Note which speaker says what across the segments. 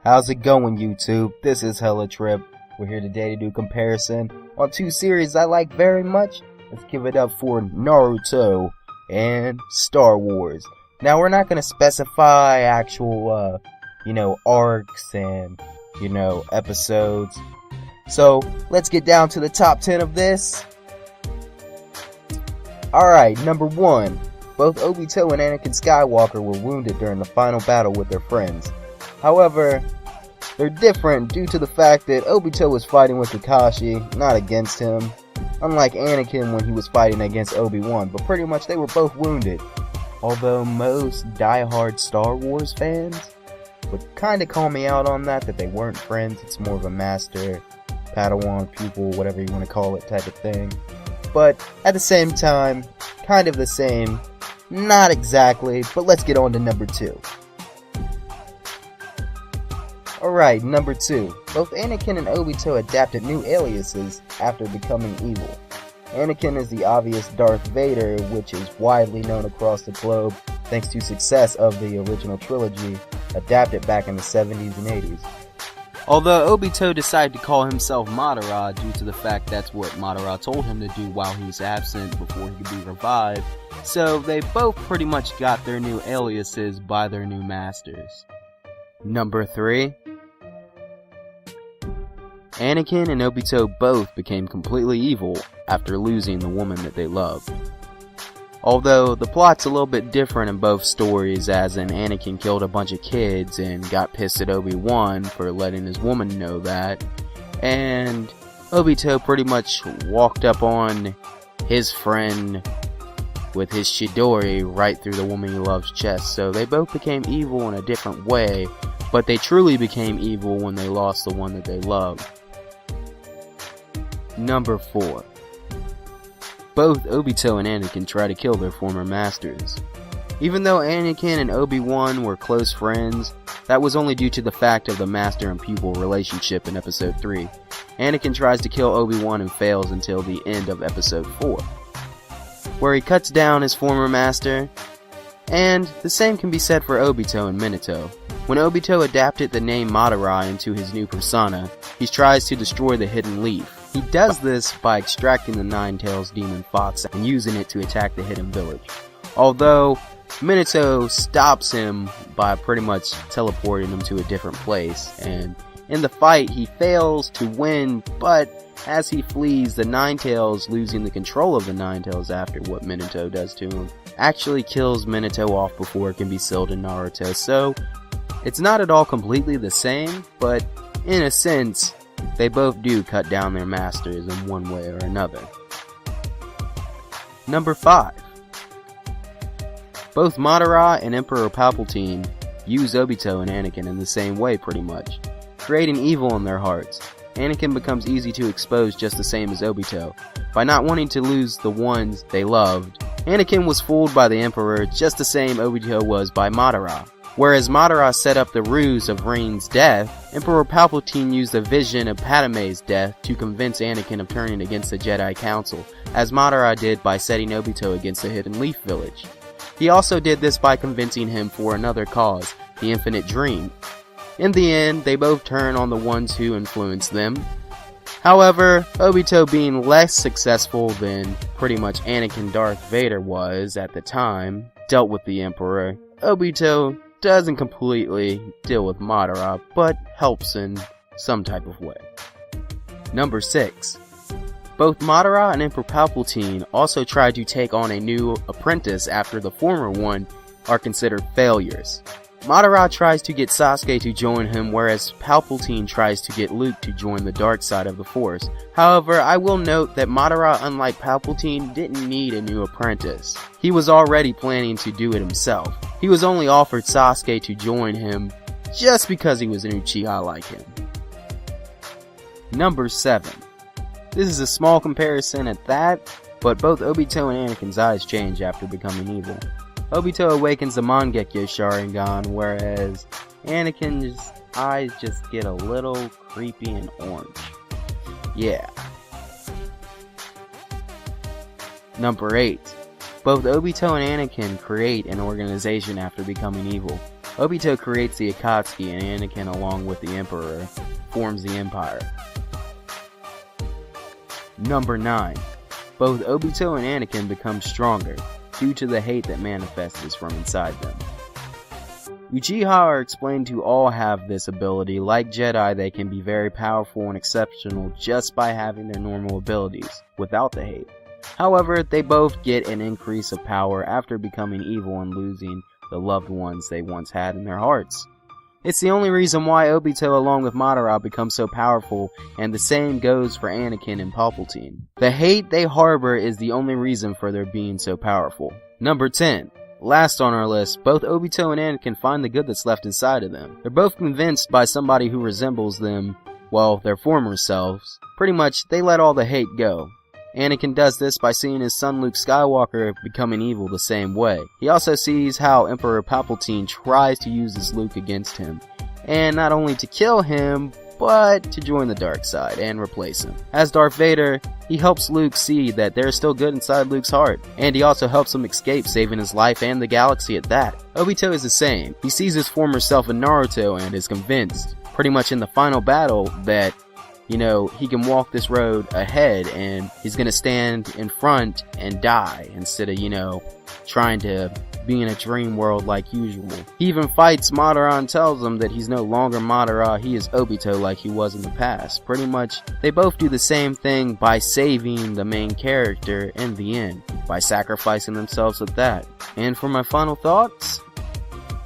Speaker 1: How's it going, YouTube? This is Hella Trip. We're here today to do comparison on two series I like very much. Let's give it up for Naruto and Star Wars. Now, we're not going to specify actual, arcs and, episodes. So, let's get down to the top 10 of this. Alright, number 1. Both Obito and Anakin Skywalker were wounded during the final battle with their friends. However, they're different due to the fact that Obito was fighting with Kakashi, not against him, unlike Anakin when he was fighting against Obi-Wan, but pretty much they were both wounded. Although most die-hard Star Wars fans would kinda call me out on that they weren't friends, it's more of a master, Padawan, pupil, whatever you want to call it type of thing. But at the same time, kind of the same, not exactly, but let's get on to number 2. Alright, number 2. Both Anakin and Obito adapted new aliases after becoming evil. Anakin is the obvious Darth Vader, which is widely known across the globe thanks to success of the original trilogy, adapted back in the 70s and 80s. Although Obito decided to call himself Madara due to the fact that's what Madara told him to do while he was absent before he could be revived, so they both pretty much got their new aliases by their new masters. Number 3. Anakin and Obito both became completely evil after losing the woman that they loved. Although the plot's a little bit different in both stories, as in Anakin killed a bunch of kids and got pissed at Obi-Wan for letting his woman know that, and Obito pretty much walked up on his friend with his Chidori right through the woman he loves chest, so they both became evil in a different way, but they truly became evil when they lost the one that they loved. Number 4. Both Obito and Anakin try to kill their former masters. Even though Anakin and Obi-Wan were close friends, that was only due to the fact of the master and pupil relationship in episode 3. Anakin tries to kill Obi-Wan and fails until the end of episode 4, where he cuts down his former master, and the same can be said for Obito and Minato. When Obito adapted the name Madara into his new persona, he tries to destroy the hidden leaf. He does this by extracting the Nine-Tails demon fox and using it to attack the hidden village. Although, Minato stops him by pretty much teleporting him to a different place, and in the fight he fails to win, but as he flees, the Nine-Tails, losing the control of the Nine-Tails after what Minato does to him, actually kills Minato off before it can be sealed in Naruto. So, it's not at all completely the same, but in a sense, they both do cut down their masters in one way or another. Number 5. Both Madara and Emperor Palpatine use Obito and Anakin in the same way pretty much, creating evil in their hearts. Anakin becomes easy to expose just the same as Obito, by not wanting to lose the ones they loved. Anakin was fooled by the Emperor just the same Obito was by Madara. Whereas Madara set up the ruse of Rey's death, Emperor Palpatine used the vision of Padme's death to convince Anakin of turning against the Jedi Council, as Madara did by setting Obito against the Hidden Leaf Village. He also did this by convincing him for another cause, the Infinite Dream. In the end, they both turn on the ones who influenced them. However, Obito being less successful than pretty much Anakin Darth Vader was at the time, dealt with the Emperor. Obito doesn't completely deal with Madara, but helps in some type of way. Number 6. Both Madara and Emperor Palpatine also tried to take on a new apprentice after the former one are considered failures. Madara tries to get Sasuke to join him, whereas Palpatine tries to get Luke to join the dark side of the Force. However, I will note that Madara, unlike Palpatine, didn't need a new apprentice. He was already planning to do it himself. He was only offered Sasuke to join him just because he was an Uchiha like him. Number 7. This is a small comparison at that, but both Obito and Anakin's eyes change after becoming evil. Obito awakens the Mangekyo Sharingan, whereas Anakin's eyes just get a little creepy and orange. Yeah. Number 8. Both Obito and Anakin create an organization after becoming evil. Obito creates the Akatsuki, and Anakin, along with the Emperor, forms the Empire. Number 9. Both Obito and Anakin become stronger due to the hate that manifests from inside them. Uchiha are explained to all have this ability. Like Jedi, they can be very powerful and exceptional just by having their normal abilities, without the hate. However, they both get an increase of power after becoming evil and losing the loved ones they once had in their hearts. It's the only reason why Obito along with Madara becomes so powerful, and the same goes for Anakin and Palpatine. The hate they harbor is the only reason for their being so powerful. Number 10. Last on our list, both Obito and Anakin find the good that's left inside of them. They're both convinced by somebody who resembles them, well, their former selves. Pretty much, they let all the hate go. Anakin does this by seeing his son Luke Skywalker becoming evil the same way. He also sees how Emperor Palpatine tries to use his Luke against him, and not only to kill him, but to join the dark side and replace him. As Darth Vader, he helps Luke see that there is still good inside Luke's heart, and he also helps him escape, saving his life and the galaxy at that. Obito is the same. He sees his former self in Naruto and is convinced, pretty much in the final battle, that he can walk this road ahead and he's gonna stand in front and die instead of, trying to be in a dream world like usual. He even fights Madara and tells him that he's no longer Madara, he is Obito like he was in the past. Pretty much, they both do the same thing by saving the main character in the end, by sacrificing themselves at that. And for my final thoughts,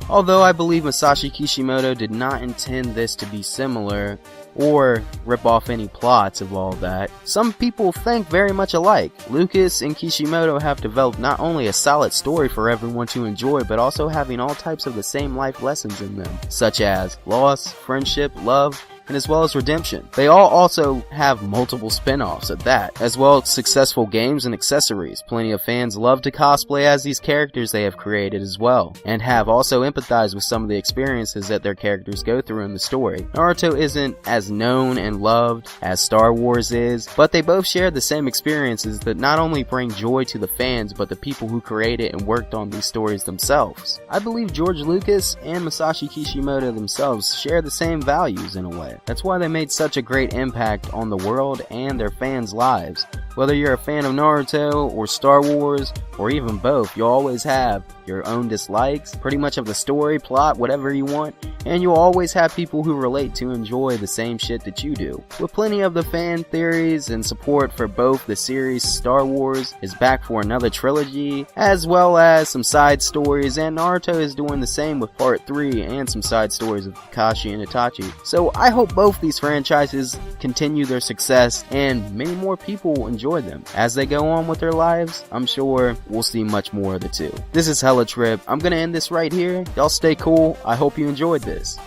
Speaker 1: although I believe Masashi Kishimoto did not intend this to be similar, or rip off any plots of all that, some people think very much alike. Lucas and Kishimoto have developed not only a solid story for everyone to enjoy, but also having all types of the same life lessons in them, such as loss, friendship, love, and as well as redemption. They all also have multiple spin-offs at that, as well as successful games and accessories. Plenty of fans love to cosplay as these characters they have created as well, and have also empathized with some of the experiences that their characters go through in the story. Naruto isn't as known and loved as Star Wars is, but they both share the same experiences that not only bring joy to the fans, but the people who created and worked on these stories themselves. I believe George Lucas and Masashi Kishimoto themselves share the same values in a way. That's why they made such a great impact on the world and their fans' lives. Whether you're a fan of Naruto or Star Wars or even both, you'll always have your own dislikes, pretty much of the story, plot, whatever you want, and you'll always have people who relate to enjoy the same shit that you do. With plenty of the fan theories and support for both the series, Star Wars is back for another trilogy, as well as some side stories, and Naruto is doing the same with part 3 and some side stories of Kakashi and Itachi. So I hope both these franchises continue their success and many more people enjoy them. As they go on with their lives, I'm sure we'll see much more of the two. This is Hella Trip. I'm gonna end this right here. Y'all stay cool. I hope you enjoyed this.